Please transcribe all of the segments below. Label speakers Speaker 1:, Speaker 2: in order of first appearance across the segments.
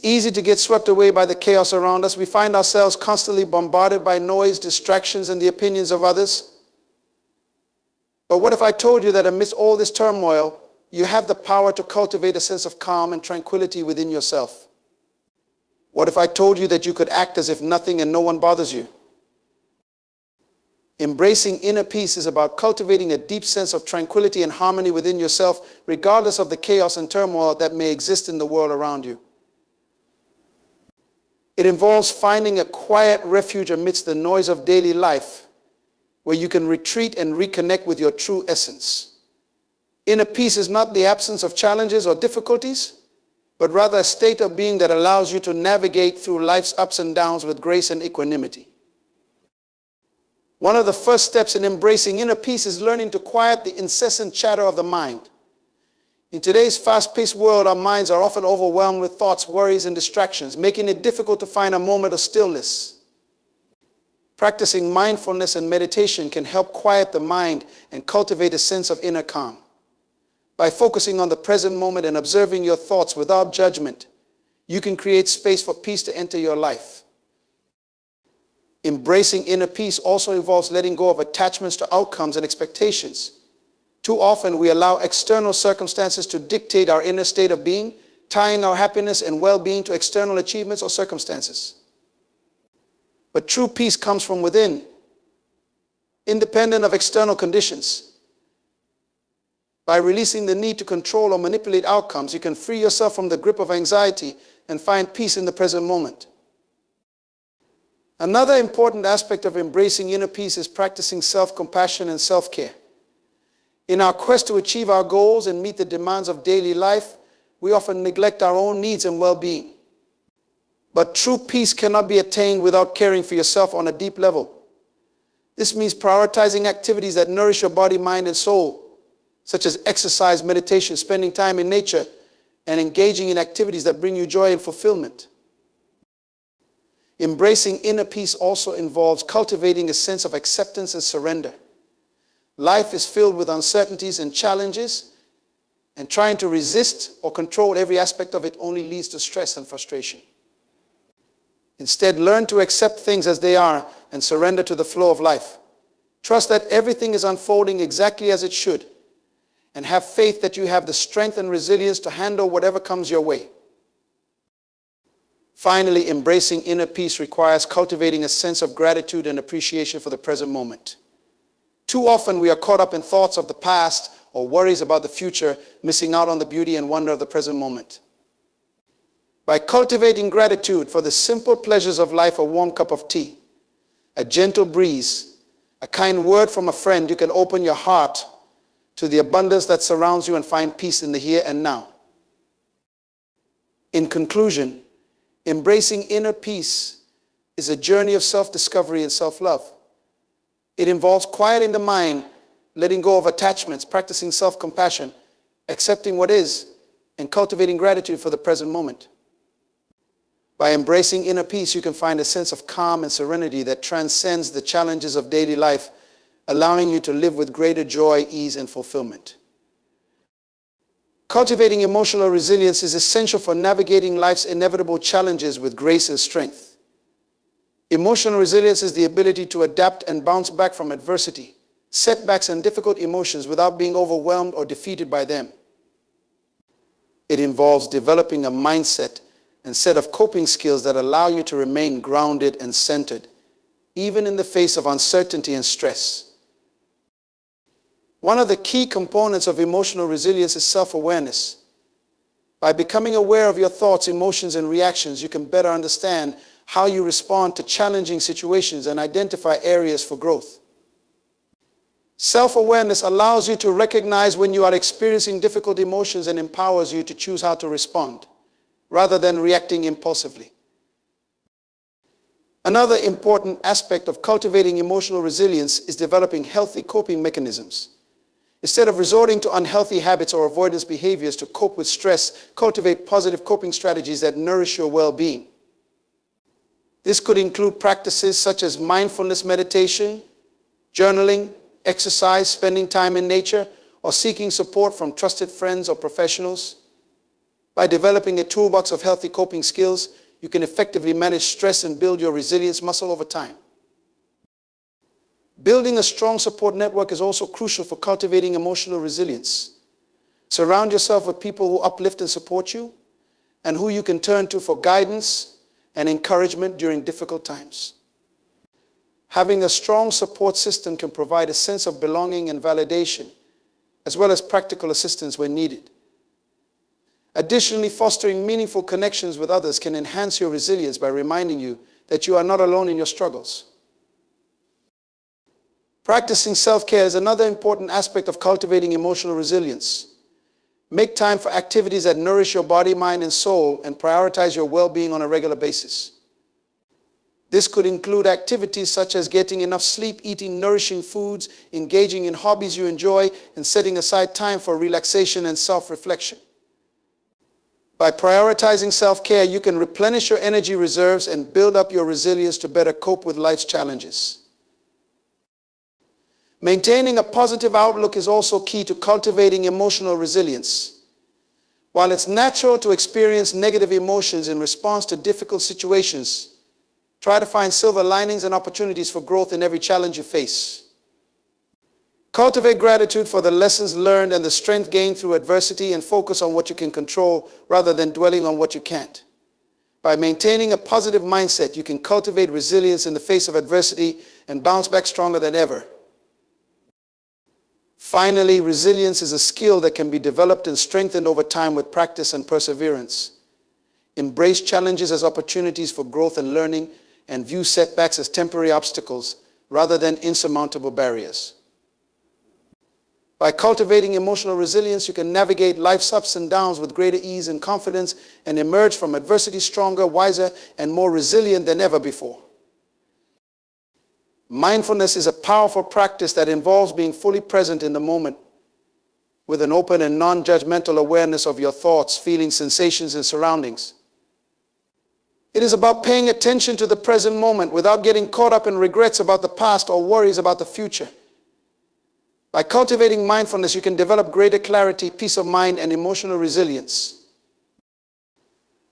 Speaker 1: easy to get swept away by the chaos around us. We find ourselves constantly bombarded by noise, distractions, and the opinions of others. But what if I told you that amidst all this turmoil, you have the power to cultivate a sense of calm and tranquility within yourself? What if I told you that you could act as if nothing and no one bothers you? Embracing inner peace is about cultivating a deep sense of tranquility and harmony within yourself, regardless of the chaos and turmoil that may exist in the world around you. It involves finding a quiet refuge amidst the noise of daily life, where you can retreat and reconnect with your true essence. Inner peace is not the absence of challenges or difficulties, but rather a state of being that allows you to navigate through life's ups and downs with grace and equanimity. One of the first steps in embracing inner peace is learning to quiet the incessant chatter of the mind. In today's fast-paced world, our minds are often overwhelmed with thoughts, worries, and distractions, making it difficult to find a moment of stillness. Practicing mindfulness and meditation can help quiet the mind and cultivate a sense of inner calm. By focusing on the present moment and observing your thoughts without judgment, you can create space for peace to enter your life. Embracing inner peace also involves letting go of attachments to outcomes and expectations. Too often, we allow external circumstances to dictate our inner state of being, tying our happiness and well-being to external achievements or circumstances. But true peace comes from within, independent of external conditions. By releasing the need to control or manipulate outcomes, you can free yourself from the grip of anxiety and find peace in the present moment. Another important aspect of embracing inner peace is practicing self-compassion and self-care. In our quest to achieve our goals and meet the demands of daily life, we often neglect our own needs and well-being. But true peace cannot be attained without caring for yourself on a deep level. This means prioritizing activities that nourish your body, mind, and soul, such as exercise, meditation, spending time in nature, and engaging in activities that bring you joy and fulfillment. Embracing inner peace also involves cultivating a sense of acceptance and surrender. Life is filled with uncertainties and challenges, and trying to resist or control every aspect of it only leads to stress and frustration. Instead, learn to accept things as they are and surrender to the flow of life. Trust that everything is unfolding exactly as it should, and have faith that you have the strength and resilience to handle whatever comes your way. Finally, embracing inner peace requires cultivating a sense of gratitude and appreciation for the present moment. Too often we are caught up in thoughts of the past or worries about the future, missing out on the beauty and wonder of the present moment. By cultivating gratitude for the simple pleasures of life, a warm cup of tea, a gentle breeze, a kind word from a friend, you can open your heart to the abundance that surrounds you and find peace in the here and now. In conclusion, embracing inner peace is a journey of self-discovery and self-love. It involves quieting the mind, letting go of attachments, practicing self-compassion, accepting what is, and cultivating gratitude for the present moment. By embracing inner peace, you can find a sense of calm and serenity that transcends the challenges of daily life, allowing you to live with greater joy, ease, and fulfillment. Cultivating emotional resilience is essential for navigating life's inevitable challenges with grace and strength. Emotional resilience is the ability to adapt and bounce back from adversity, setbacks, and difficult emotions without being overwhelmed or defeated by them. It involves developing a mindset and set of coping skills that allow you to remain grounded and centered, even in the face of uncertainty and stress. One of the key components of emotional resilience is self-awareness. By becoming aware of your thoughts, emotions, and reactions, you can better understand how you respond to challenging situations and identify areas for growth. Self-awareness allows you to recognize when you are experiencing difficult emotions and empowers you to choose how to respond, rather than reacting impulsively. Another important aspect of cultivating emotional resilience is developing healthy coping mechanisms. Instead of resorting to unhealthy habits or avoidance behaviors to cope with stress, cultivate positive coping strategies that nourish your well-being. This could include practices such as mindfulness meditation, journaling, exercise, spending time in nature, or seeking support from trusted friends or professionals. By developing a toolbox of healthy coping skills, you can effectively manage stress and build your resilience muscle over time. Building a strong support network is also crucial for cultivating emotional resilience. Surround yourself with people who uplift and support you, and who you can turn to for guidance and encouragement during difficult times. Having a strong support system can provide a sense of belonging and validation, as well as practical assistance when needed. Additionally, fostering meaningful connections with others can enhance your resilience by reminding you that you are not alone in your struggles. Practicing self-care is another important aspect of cultivating emotional resilience. Make time for activities that nourish your body, mind, and soul, and prioritize your well-being on a regular basis. This could include activities such as getting enough sleep, eating nourishing foods, engaging in hobbies you enjoy, and setting aside time for relaxation and self-reflection. By prioritizing self-care, you can replenish your energy reserves and build up your resilience to better cope with life's challenges. Maintaining a positive outlook is also key to cultivating emotional resilience. While it's natural to experience negative emotions in response to difficult situations, try to find silver linings and opportunities for growth in every challenge you face. Cultivate gratitude for the lessons learned and the strength gained through adversity, and focus on what you can control rather than dwelling on what you can't. By maintaining a positive mindset, you can cultivate resilience in the face of adversity and bounce back stronger than ever. Finally, resilience is a skill that can be developed and strengthened over time with practice and perseverance. Embrace challenges as opportunities for growth and learning, and view setbacks as temporary obstacles rather than insurmountable barriers. By cultivating emotional resilience, you can navigate life's ups and downs with greater ease and confidence, and emerge from adversity stronger, wiser, and more resilient than ever before. Mindfulness is a powerful practice that involves being fully present in the moment with an open and non-judgmental awareness of your thoughts, feelings, sensations, and surroundings. It is about paying attention to the present moment without getting caught up in regrets about the past or worries about the future. By cultivating mindfulness, you can develop greater clarity, peace of mind, and emotional resilience.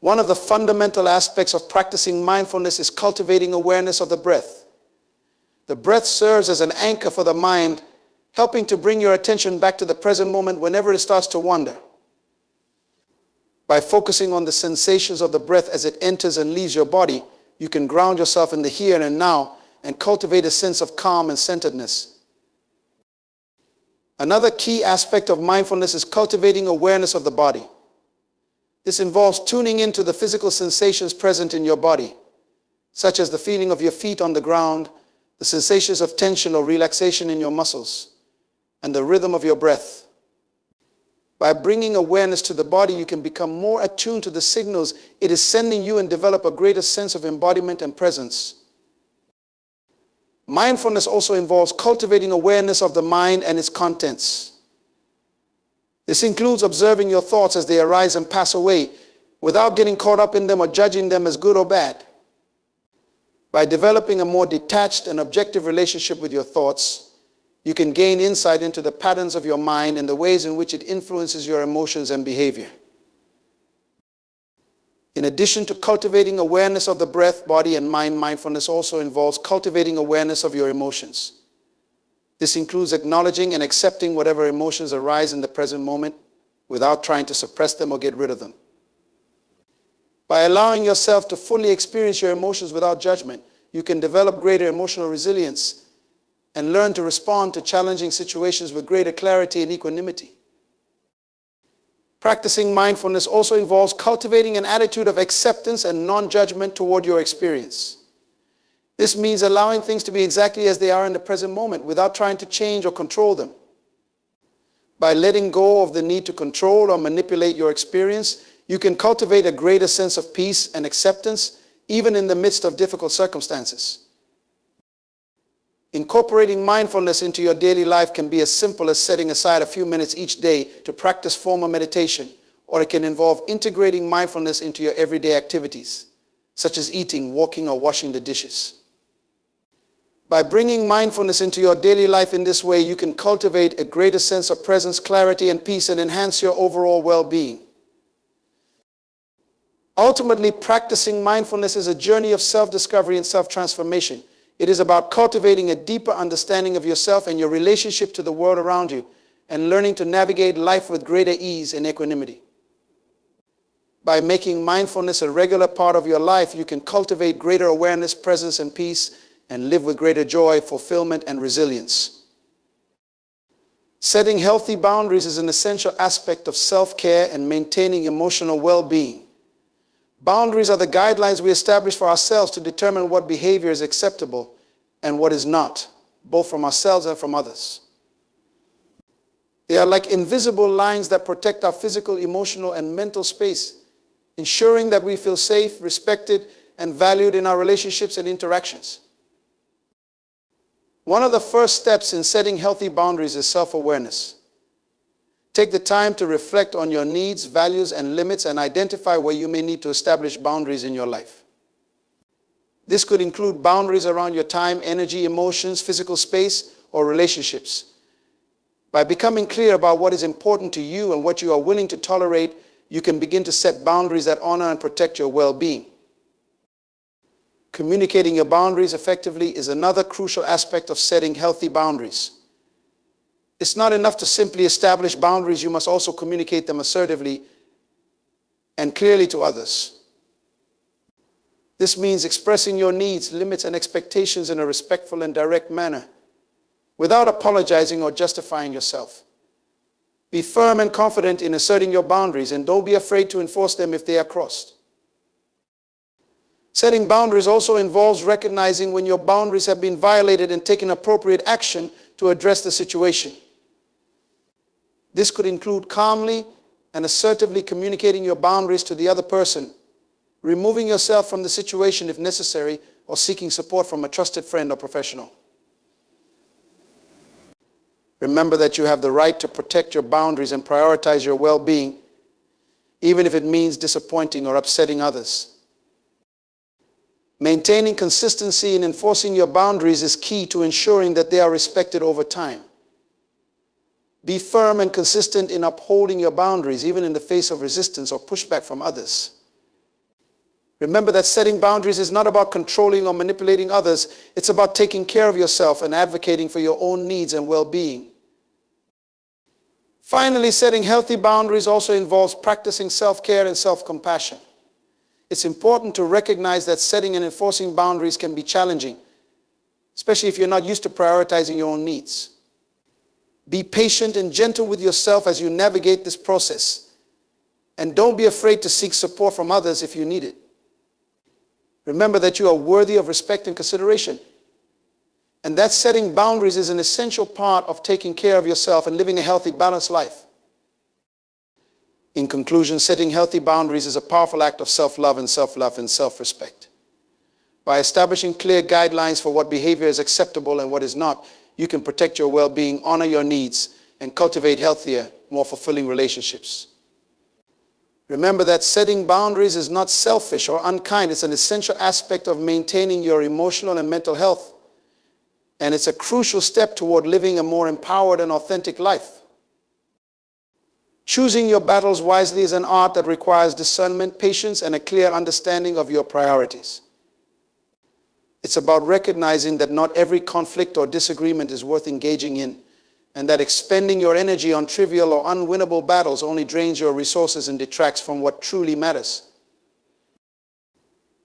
Speaker 1: One of the fundamental aspects of practicing mindfulness is cultivating awareness of the breath. The breath serves as an anchor for the mind, helping to bring your attention back to the present moment whenever it starts to wander. By focusing on the sensations of the breath as it enters and leaves your body, you can ground yourself in the here and now and cultivate a sense of calm and centeredness. Another key aspect of mindfulness is cultivating awareness of the body. This involves tuning into the physical sensations present in your body, such as the feeling of your feet on the ground, the sensations of tension or relaxation in your muscles, and the rhythm of your breath. By bringing awareness to the body, you can become more attuned to the signals it is sending you and develop a greater sense of embodiment and presence. Mindfulness also involves cultivating awareness of the mind and its contents. This includes observing your thoughts as they arise and pass away, without getting caught up in them or judging them as good or bad. By developing a more detached and objective relationship with your thoughts, you can gain insight into the patterns of your mind and the ways in which it influences your emotions and behavior. In addition to cultivating awareness of the breath, body, and mind, mindfulness also involves cultivating awareness of your emotions. This includes acknowledging and accepting whatever emotions arise in the present moment without trying to suppress them or get rid of them. By allowing yourself to fully experience your emotions without judgment, you can develop greater emotional resilience and learn to respond to challenging situations with greater clarity and equanimity. Practicing mindfulness also involves cultivating an attitude of acceptance and non-judgment toward your experience. This means allowing things to be exactly as they are in the present moment without trying to change or control them. By letting go of the need to control or manipulate your experience, you can cultivate a greater sense of peace and acceptance, even in the midst of difficult circumstances. Incorporating mindfulness into your daily life can be as simple as setting aside a few minutes each day to practice formal meditation, or it can involve integrating mindfulness into your everyday activities, such as eating, walking, or washing the dishes. By bringing mindfulness into your daily life in this way, you can cultivate a greater sense of presence, clarity, and peace, and enhance your overall well-being. Ultimately, practicing mindfulness is a journey of self-discovery and self-transformation. It is about cultivating a deeper understanding of yourself and your relationship to the world around you, and learning to navigate life with greater ease and equanimity. By making mindfulness a regular part of your life, you can cultivate greater awareness, presence, and peace, and live with greater joy, fulfillment, and resilience. Setting healthy boundaries is an essential aspect of self-care and maintaining emotional well-being. Boundaries are the guidelines we establish for ourselves to determine what behavior is acceptable and what is not, both from ourselves and from others. They are like invisible lines that protect our physical, emotional, and mental space, ensuring that we feel safe, respected, and valued in our relationships and interactions. One of the first steps in setting healthy boundaries is self-awareness. Take the time to reflect on your needs, values, and limits, and identify where you may need to establish boundaries in your life. This could include boundaries around your time, energy, emotions, physical space, or relationships. By becoming clear about what is important to you and what you are willing to tolerate, you can begin to set boundaries that honor and protect your well-being. Communicating your boundaries effectively is another crucial aspect of setting healthy boundaries. It's not enough to simply establish boundaries, you must also communicate them assertively and clearly to others. This means expressing your needs, limits, and expectations in a respectful and direct manner, without apologizing or justifying yourself. Be firm and confident in asserting your boundaries, and don't be afraid to enforce them if they are crossed. Setting boundaries also involves recognizing when your boundaries have been violated and taking appropriate action to address the situation. This could include calmly and assertively communicating your boundaries to the other person, removing yourself from the situation if necessary, or seeking support from a trusted friend or professional. Remember that you have the right to protect your boundaries and prioritize your well-being, even if it means disappointing or upsetting others. Maintaining consistency in enforcing your boundaries is key to ensuring that they are respected over time. Be firm and consistent in upholding your boundaries, even in the face of resistance or pushback from others. Remember that setting boundaries is not about controlling or manipulating others. It's about taking care of yourself and advocating for your own needs and well-being. Finally, setting healthy boundaries also involves practicing self-care and self-compassion. It's important to recognize that setting and enforcing boundaries can be challenging, especially if you're not used to prioritizing your own needs. Be patient and gentle with yourself as you navigate this process, and don't be afraid to seek support from others if you need it. Remember that you are worthy of respect and consideration, and that setting boundaries is an essential part of taking care of yourself and living a healthy, balanced life. In conclusion, setting healthy boundaries is a powerful act of self-love and self-respect. By establishing clear guidelines for what behavior is acceptable and what is not, you can protect your well-being, honor your needs, and cultivate healthier, more fulfilling relationships. Remember that setting boundaries is not selfish or unkind. It's an essential aspect of maintaining your emotional and mental health. And it's a crucial step toward living a more empowered and authentic life. Choosing your battles wisely is an art that requires discernment, patience, and a clear understanding of your priorities. It's about recognizing that not every conflict or disagreement is worth engaging in, and that expending your energy on trivial or unwinnable battles only drains your resources and detracts from what truly matters.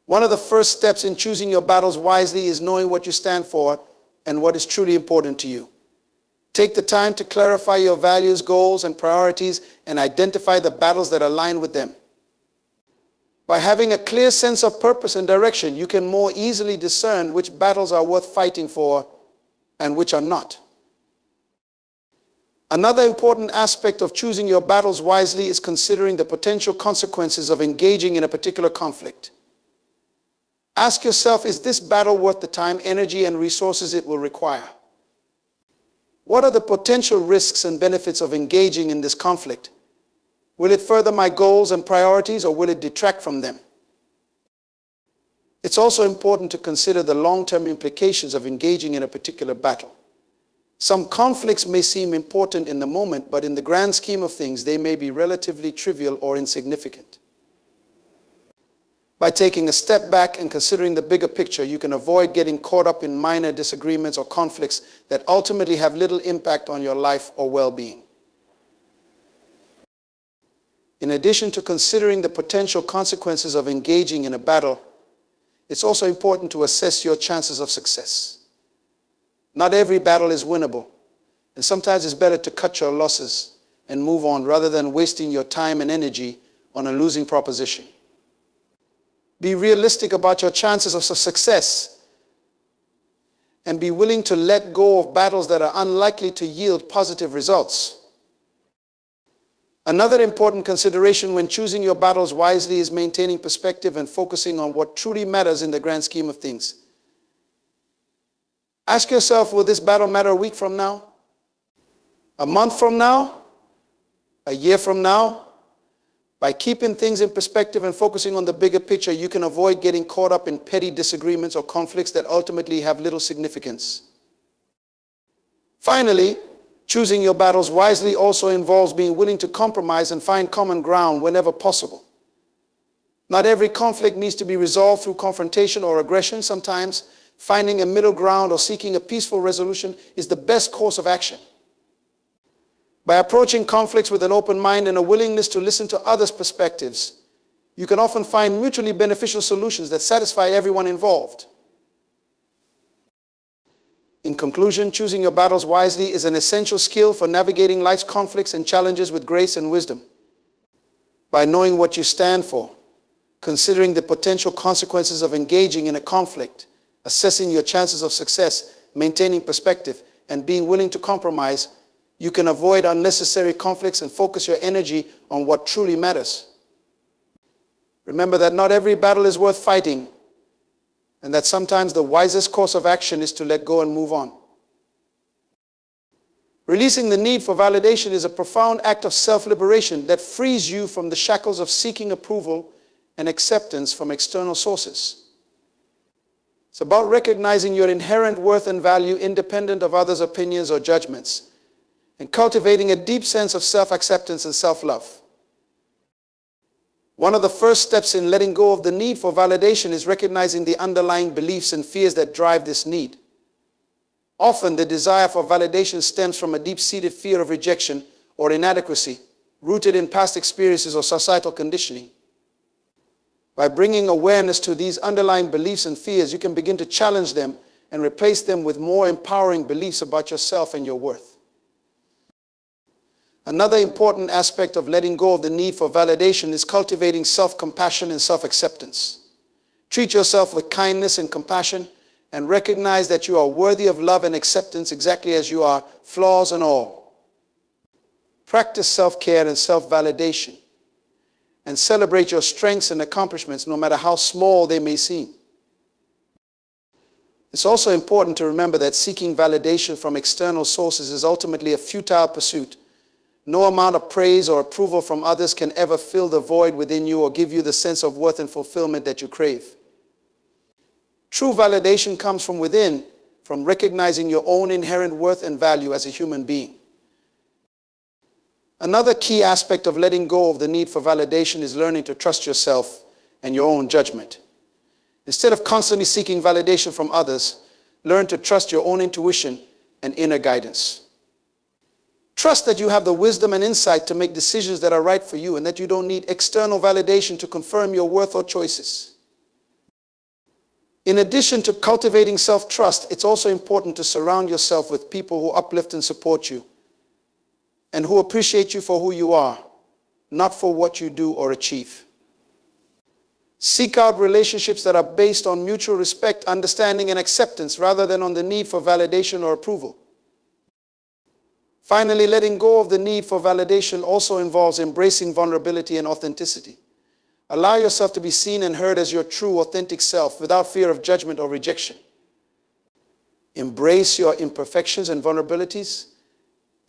Speaker 1: One of the first steps in choosing your battles wisely is knowing what you stand for and what is truly important to you. Take the time to clarify your values, goals, and priorities, and identify the battles that align with them. By having a clear sense of purpose and direction, you can more easily discern which battles are worth fighting for and which are not. Another important aspect of choosing your battles wisely is considering the potential consequences of engaging in a particular conflict. Ask yourself, is this battle worth the time, energy, and resources it will require? What are the potential risks and benefits of engaging in this conflict? Will it further my goals and priorities, or will it detract from them? It's also important to consider the long-term implications of engaging in a particular battle. Some conflicts may seem important in the moment, but in the grand scheme of things, they may be relatively trivial or insignificant. By taking a step back and considering the bigger picture, you can avoid getting caught up in minor disagreements or conflicts that ultimately have little impact on your life or well-being. In addition to considering the potential consequences of engaging in a battle, it's also important to assess your chances of success. Not every battle is winnable, and sometimes it's better to cut your losses and move on rather than wasting your time and energy on a losing proposition. Be realistic about your chances of success and be willing to let go of battles that are unlikely to yield positive results. Another important consideration when choosing your battles wisely is maintaining perspective and focusing on what truly matters in the grand scheme of things. Ask yourself, will this battle matter a week from now? A month from now? A year from now? By keeping things in perspective and focusing on the bigger picture, you can avoid getting caught up in petty disagreements or conflicts that ultimately have little significance. Finally, choosing your battles wisely also involves being willing to compromise and find common ground whenever possible. Not every conflict needs to be resolved through confrontation or aggression. Sometimes finding a middle ground or seeking a peaceful resolution is the best course of action. By approaching conflicts with an open mind and a willingness to listen to others' perspectives, you can often find mutually beneficial solutions that satisfy everyone involved. In conclusion, choosing your battles wisely is an essential skill for navigating life's conflicts and challenges with grace and wisdom. By knowing what you stand for, considering the potential consequences of engaging in a conflict, assessing your chances of success, maintaining perspective, and being willing to compromise, you can avoid unnecessary conflicts and focus your energy on what truly matters. Remember that not every battle is worth fighting, and that sometimes the wisest course of action is to let go and move on. Releasing the need for validation is a profound act of self-liberation that frees you from the shackles of seeking approval and acceptance from external sources. It's about recognizing your inherent worth and value independent of others' opinions or judgments, and cultivating a deep sense of self-acceptance and self-love. One of the first steps in letting go of the need for validation is recognizing the underlying beliefs and fears that drive this need. Often, the desire for validation stems from a deep-seated fear of rejection or inadequacy, rooted in past experiences or societal conditioning. By bringing awareness to these underlying beliefs and fears, you can begin to challenge them and replace them with more empowering beliefs about yourself and your worth. Another important aspect of letting go of the need for validation is cultivating self-compassion and self-acceptance. Treat yourself with kindness and compassion and recognize that you are worthy of love and acceptance exactly as you are, flaws and all. Practice self-care and self-validation and celebrate your strengths and accomplishments no matter how small they may seem. It's also important to remember that seeking validation from external sources is ultimately a futile pursuit. No amount of praise or approval from others can ever fill the void within you or give you the sense of worth and fulfillment that you crave. True validation comes from within, from recognizing your own inherent worth and value as a human being. Another key aspect of letting go of the need for validation is learning to trust yourself and your own judgment. Instead of constantly seeking validation from others, learn to trust your own intuition and inner guidance. Trust that you have the wisdom and insight to make decisions that are right for you and that you don't need external validation to confirm your worth or choices. In addition to cultivating self-trust, it's also important to surround yourself with people who uplift and support you and who appreciate you for who you are, not for what you do or achieve. Seek out relationships that are based on mutual respect, understanding, and acceptance rather than on the need for validation or approval. Finally, letting go of the need for validation also involves embracing vulnerability and authenticity. Allow yourself to be seen and heard as your true, authentic self without fear of judgment or rejection. Embrace your imperfections and vulnerabilities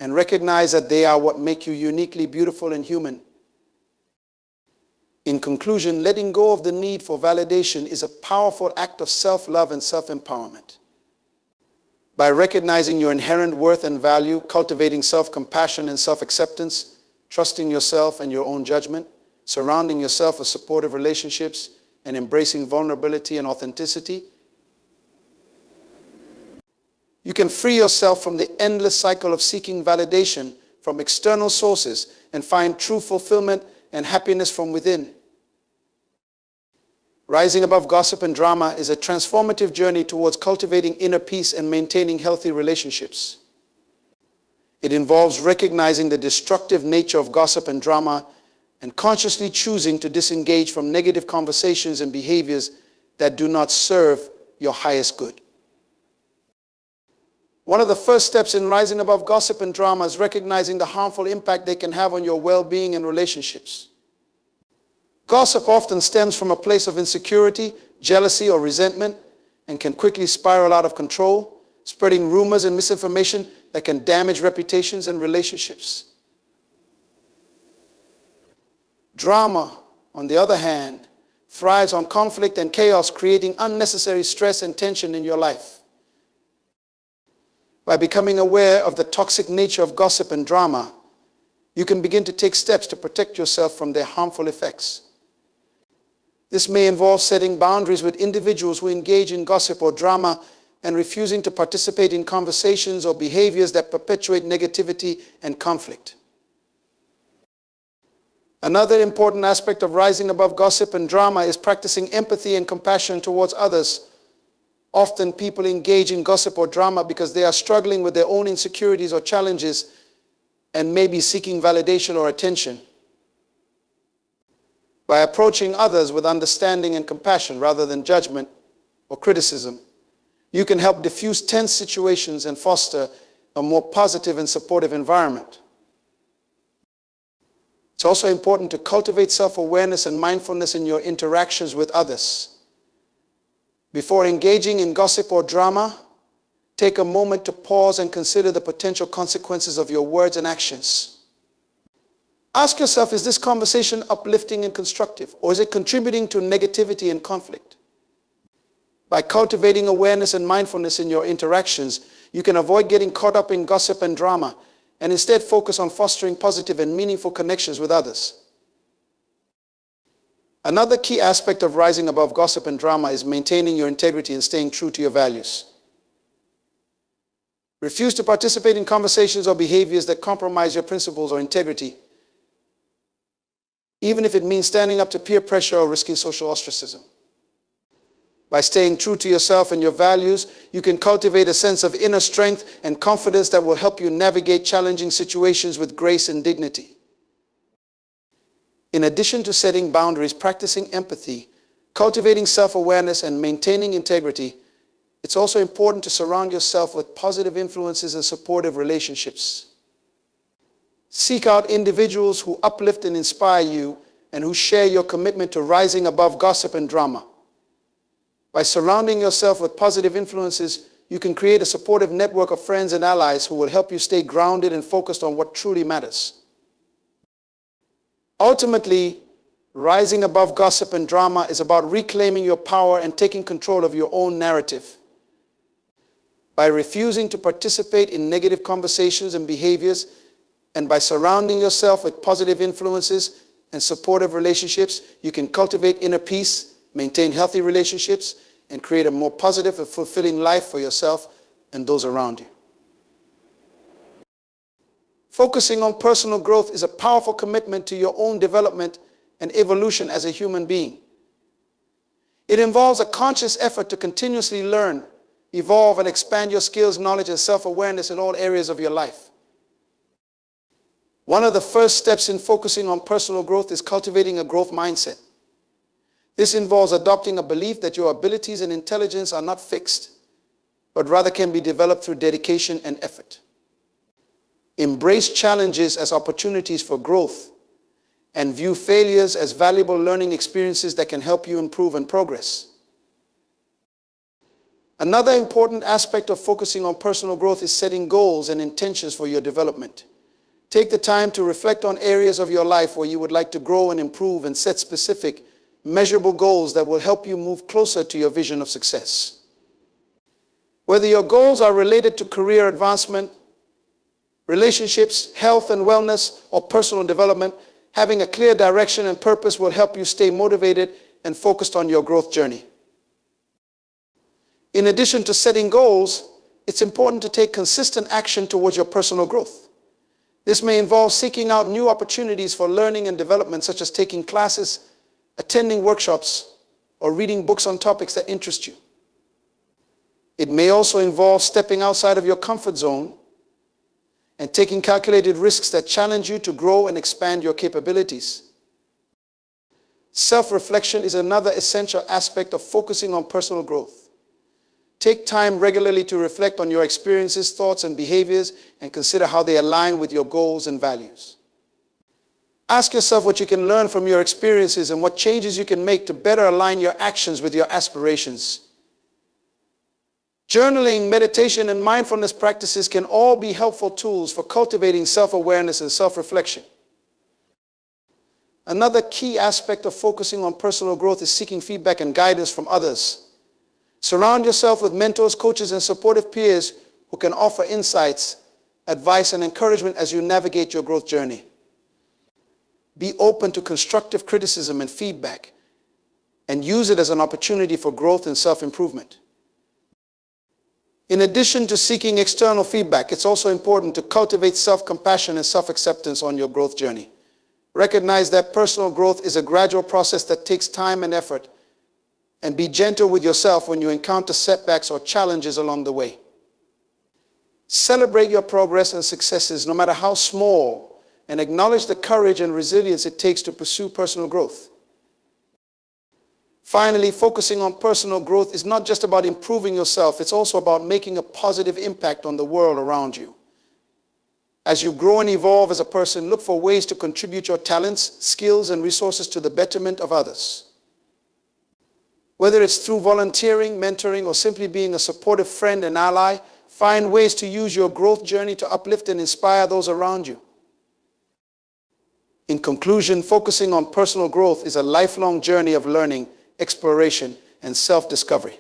Speaker 1: and recognize that they are what make you uniquely beautiful and human. In conclusion, letting go of the need for validation is a powerful act of self-love and self-empowerment. By recognizing your inherent worth and value, cultivating self-compassion and self-acceptance, trusting yourself and your own judgment, surrounding yourself with supportive relationships, and embracing vulnerability and authenticity, you can free yourself from the endless cycle of seeking validation from external sources and find true fulfillment and happiness from within. Rising above gossip and drama is a transformative journey towards cultivating inner peace and maintaining healthy relationships. It involves recognizing the destructive nature of gossip and drama and consciously choosing to disengage from negative conversations and behaviors that do not serve your highest good. One of the first steps in rising above gossip and drama is recognizing the harmful impact they can have on your well-being and relationships. Gossip often stems from a place of insecurity, jealousy, or resentment, and can quickly spiral out of control, spreading rumors and misinformation that can damage reputations and relationships. Drama, on the other hand, thrives on conflict and chaos, creating unnecessary stress and tension in your life. By becoming aware of the toxic nature of gossip and drama, you can begin to take steps to protect yourself from their harmful effects. This may involve setting boundaries with individuals who engage in gossip or drama and refusing to participate in conversations or behaviors that perpetuate negativity and conflict. Another important aspect of rising above gossip and drama is practicing empathy and compassion towards others. Often people engage in gossip or drama because they are struggling with their own insecurities or challenges and may be seeking validation or attention. By approaching others with understanding and compassion rather than judgment or criticism, you can help diffuse tense situations and foster a more positive and supportive environment. It's also important to cultivate self-awareness and mindfulness in your interactions with others. Before engaging in gossip or drama, take a moment to pause and consider the potential consequences of your words and actions. Ask yourself, is this conversation uplifting and constructive, or is it contributing to negativity and conflict? By cultivating awareness and mindfulness in your interactions, you can avoid getting caught up in gossip and drama and instead focus on fostering positive and meaningful connections with others. Another key aspect of rising above gossip and drama is maintaining your integrity and staying true to your values. Refuse to participate in conversations or behaviors that compromise your principles or integrity, even if it means standing up to peer pressure or risking social ostracism. By staying true to yourself and your values, you can cultivate a sense of inner strength and confidence that will help you navigate challenging situations with grace and dignity. In addition to setting boundaries, practicing empathy, cultivating self-awareness, and maintaining integrity, it's also important to surround yourself with positive influences and supportive relationships. Seek out individuals who uplift and inspire you and who share your commitment to rising above gossip and drama. By surrounding yourself with positive influences, you can create a supportive network of friends and allies who will help you stay grounded and focused on what truly matters. Ultimately, rising above gossip and drama is about reclaiming your power and taking control of your own narrative. By refusing to participate in negative conversations and behaviors, and by surrounding yourself with positive influences and supportive relationships, you can cultivate inner peace, maintain healthy relationships, and create a more positive and fulfilling life for yourself and those around you. Focusing on personal growth is a powerful commitment to your own development and evolution as a human being. It involves a conscious effort to continuously learn, evolve, and expand your skills, knowledge, and self-awareness in all areas of your life. One of the first steps in focusing on personal growth is cultivating a growth mindset. This involves adopting a belief that your abilities and intelligence are not fixed, but rather can be developed through dedication and effort. Embrace challenges as opportunities for growth and view failures as valuable learning experiences that can help you improve and progress. Another important aspect of focusing on personal growth is setting goals and intentions for your development. Take the time to reflect on areas of your life where you would like to grow and improve and set specific, measurable goals that will help you move closer to your vision of success. Whether your goals are related to career advancement, relationships, health and wellness, or personal development, having a clear direction and purpose will help you stay motivated and focused on your growth journey. In addition to setting goals, it's important to take consistent action towards your personal growth. This may involve seeking out new opportunities for learning and development, such as taking classes, attending workshops, or reading books on topics that interest you. It may also involve stepping outside of your comfort zone and taking calculated risks that challenge you to grow and expand your capabilities. Self-reflection is another essential aspect of focusing on personal growth. Take time regularly to reflect on your experiences, thoughts, and behaviors, and consider how they align with your goals and values. Ask yourself what you can learn from your experiences and what changes you can make to better align your actions with your aspirations. Journaling, meditation, and mindfulness practices can all be helpful tools for cultivating self-awareness and self-reflection. Another key aspect of focusing on personal growth is seeking feedback and guidance from others. Surround yourself with mentors, coaches, and supportive peers who can offer insights, advice, and encouragement as you navigate your growth journey. Be open to constructive criticism and feedback, and use it as an opportunity for growth and self-improvement. In addition to seeking external feedback, it's also important to cultivate self-compassion and self-acceptance on your growth journey. Recognize that personal growth is a gradual process that takes time and effort, and be gentle with yourself when you encounter setbacks or challenges along the way. Celebrate your progress and successes, no matter how small, and acknowledge the courage and resilience it takes to pursue personal growth. Finally, focusing on personal growth is not just about improving yourself, it's also about making a positive impact on the world around you. As you grow and evolve as a person, look for ways to contribute your talents, skills, and resources to the betterment of others. Whether it's through volunteering, mentoring, or simply being a supportive friend and ally, find ways to use your growth journey to uplift and inspire those around you. In conclusion, focusing on personal growth is a lifelong journey of learning, exploration, and self-discovery.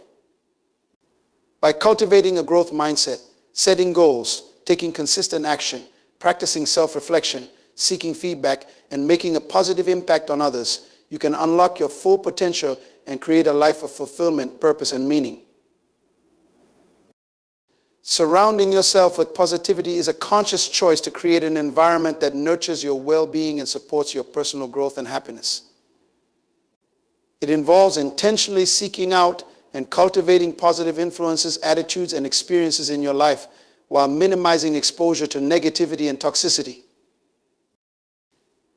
Speaker 1: By cultivating a growth mindset, setting goals, taking consistent action, practicing self-reflection, seeking feedback, and making a positive impact on others, you can unlock your full potential and create a life of fulfillment, purpose, and meaning. Surrounding yourself with positivity is a conscious choice to create an environment that nurtures your well-being and supports your personal growth and happiness. It involves intentionally seeking out and cultivating positive influences, attitudes, and experiences in your life while minimizing exposure to negativity and toxicity.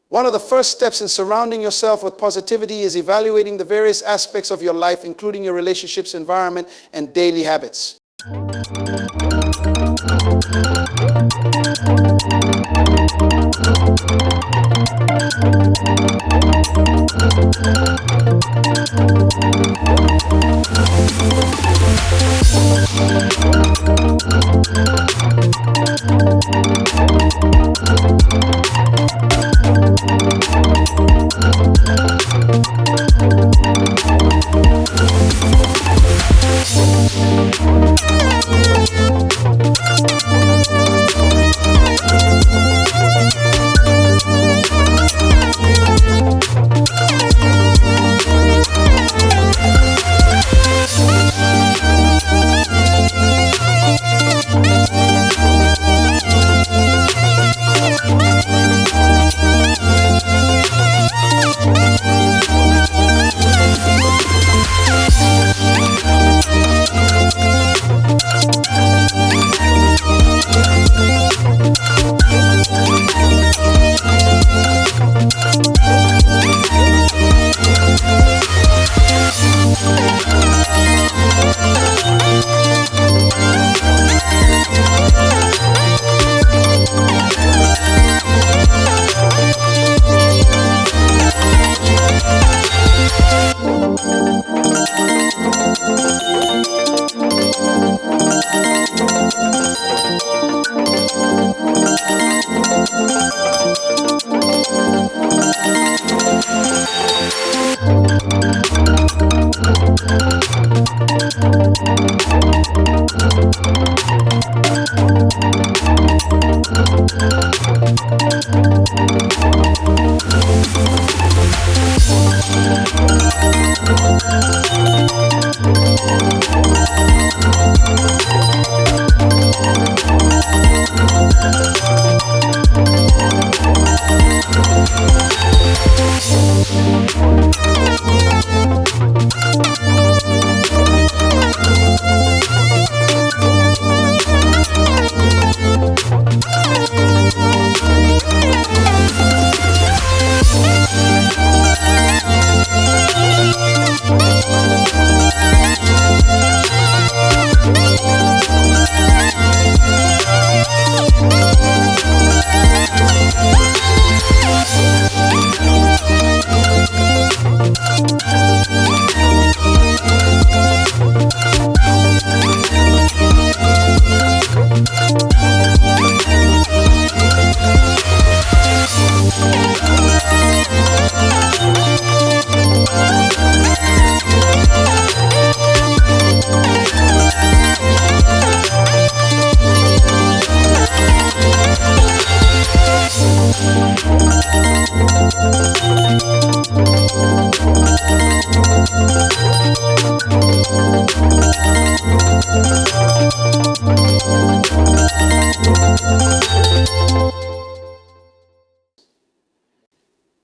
Speaker 1: One of the first steps in surrounding yourself with positivity is evaluating the various aspects of your life, including your relationships, environment, and daily habits.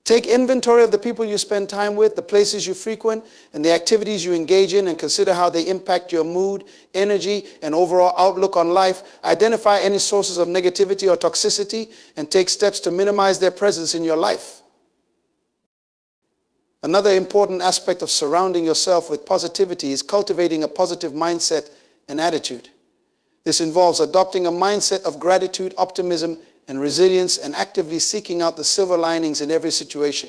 Speaker 1: Take inventory of the people you spend time with, the places you frequent, and the activities you engage in, and consider how they impact your mood, energy, and overall outlook on life. Identify any sources of negativity or toxicity, and take steps to minimize their presence in your life. Another important aspect of surrounding yourself with positivity is cultivating a positive mindset and attitude. This involves adopting a mindset of gratitude, optimism, and resilience, and actively seeking out the silver linings in every situation.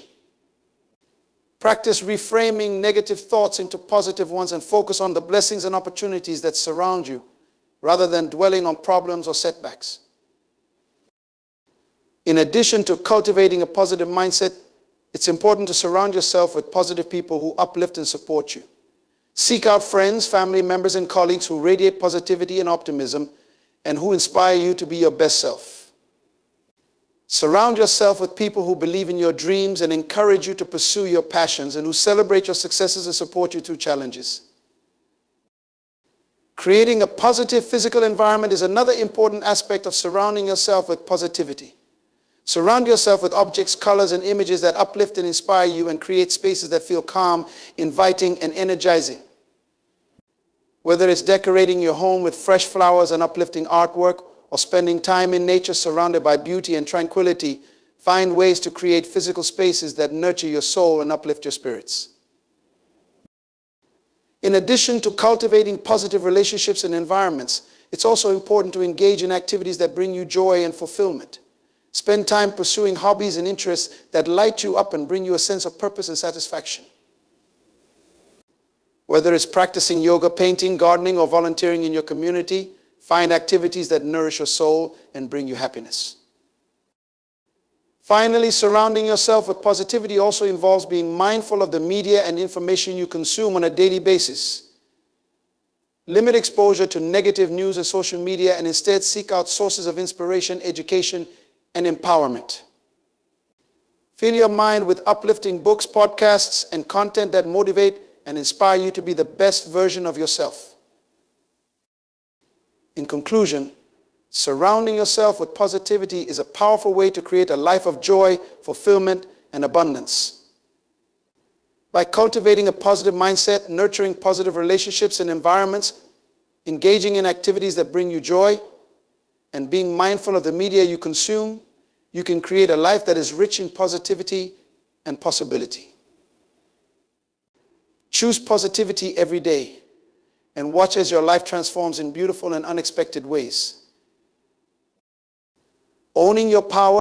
Speaker 1: Practice reframing negative thoughts into positive ones and focus on the blessings and opportunities that surround you, rather than dwelling on problems or setbacks. In addition to cultivating a positive mindset, it's important to surround yourself with positive people who uplift and support you. Seek out friends, family members, and colleagues who radiate positivity and optimism and who inspire you to be your best self. Surround yourself with people who believe in your dreams and encourage you to pursue your passions, and who celebrate your successes and support you through challenges. Creating a positive physical environment is another important aspect of surrounding yourself with positivity. Surround yourself with objects, colors, and images that uplift and inspire you, and create spaces that feel calm, inviting, and energizing. Whether it's decorating your home with fresh flowers and uplifting artwork, or spending time in nature surrounded by beauty and tranquility, find ways to create physical spaces that nurture your soul and uplift your spirits. In addition to cultivating positive relationships and environments, it's also important to engage in activities that bring you joy and fulfillment. Spend time pursuing hobbies and interests that light you up and bring you a sense of purpose and satisfaction. Whether it's practicing yoga, painting, gardening, or volunteering in your community, find activities that nourish your soul and bring you happiness. Finally, surrounding yourself with positivity also involves being mindful of the media and information you consume on a daily basis. Limit exposure to negative news and social media, and instead seek out sources of inspiration, education, and empowerment. Fill your mind with uplifting books, podcasts, and content that motivate and inspire you to be the best version of yourself. In conclusion, surrounding yourself with positivity is a powerful way to create a life of joy, fulfillment, and abundance. By cultivating a positive mindset, nurturing positive relationships and environments, engaging in activities that bring you joy, and being mindful of the media you consume, you can create a life that is rich in positivity and possibility. Choose positivity every day, and watch as your life transforms in beautiful and unexpected ways. Owning your power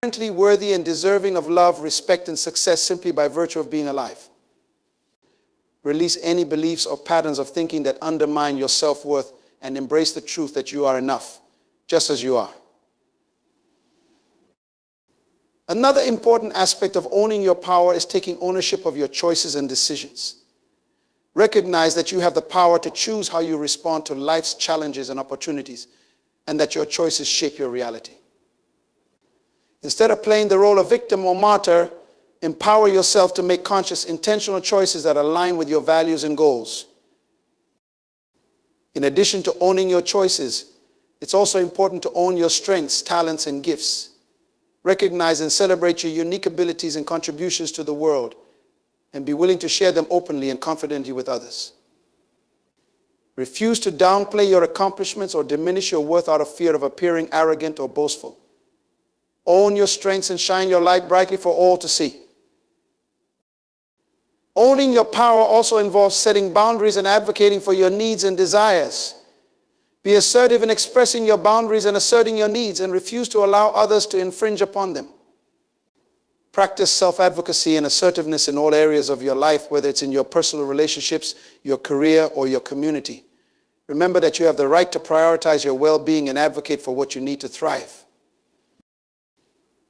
Speaker 1: inherently worthy and deserving of love, respect, and success simply by virtue of being alive. Release any beliefs or patterns of thinking that undermine your self-worth and embrace the truth that you are enough, just as you are. Another important aspect of owning your power is taking ownership of your choices and decisions. Recognize that you have the power to choose how you respond to life's challenges and opportunities, and that your choices shape your reality. Instead of playing the role of victim or martyr, empower yourself to make conscious, intentional choices that align with your values and goals. In addition to owning your choices, it's also important to own your strengths, talents, and gifts. Recognize and celebrate your unique abilities and contributions to the world, and be willing to share them openly and confidently with others. Refuse to downplay your accomplishments or diminish your worth out of fear of appearing arrogant or boastful. Own your strengths and shine your light brightly for all to see. Owning your power also involves setting boundaries and advocating for your needs and desires. Be assertive in expressing your boundaries and asserting your needs, and refuse to allow others to infringe upon them. Practice self-advocacy and assertiveness in all areas of your life, whether it's in your personal relationships, your career, or your community. Remember that you have the right to prioritize your well-being and advocate for what you need to thrive.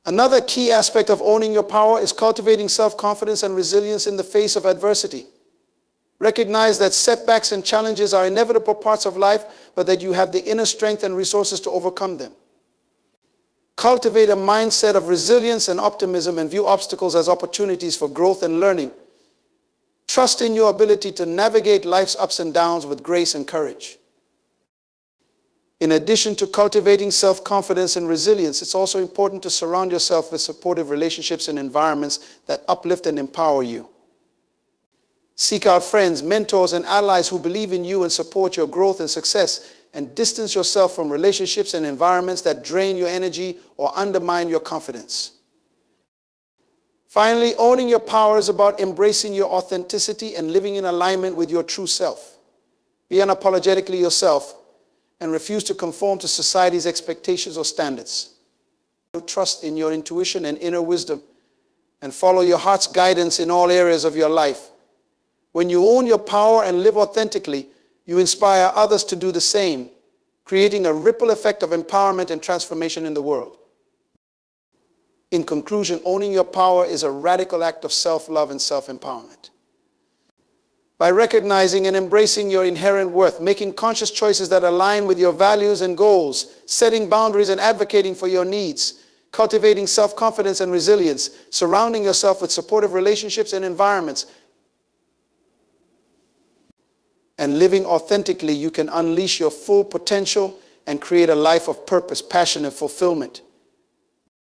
Speaker 1: Another key aspect of owning your power is cultivating self-confidence and resilience in the face of adversity. Recognize that setbacks and challenges are inevitable parts of life, but that you have the inner strength and resources to overcome them. Cultivate a mindset of resilience and optimism and view obstacles as opportunities for growth and learning. Trust in your ability to navigate life's ups and downs with grace and courage. In addition to cultivating self-confidence and resilience, it's also important to surround yourself with supportive relationships and environments that uplift and empower you. Seek out friends, mentors, and allies who believe in you and support your growth and success, and distance yourself from relationships and environments that drain your energy or undermine your confidence. Finally, owning your power is about embracing your authenticity and living in alignment with your true self. Be unapologetically yourself and refuse to conform to society's expectations or standards. Trust in your intuition and inner wisdom, and follow your heart's guidance in all areas of your life. When you own your power and live authentically, you inspire others to do the same, creating a ripple effect of empowerment and transformation in the world. In conclusion, owning your power is a radical act of self-love and self-empowerment. By recognizing and embracing your inherent worth, making conscious choices that align with your values and goals, setting boundaries and advocating for your needs, cultivating self-confidence and resilience, surrounding yourself with supportive relationships and environments, and living authentically, you can unleash your full potential and create a life of purpose, passion, and fulfillment.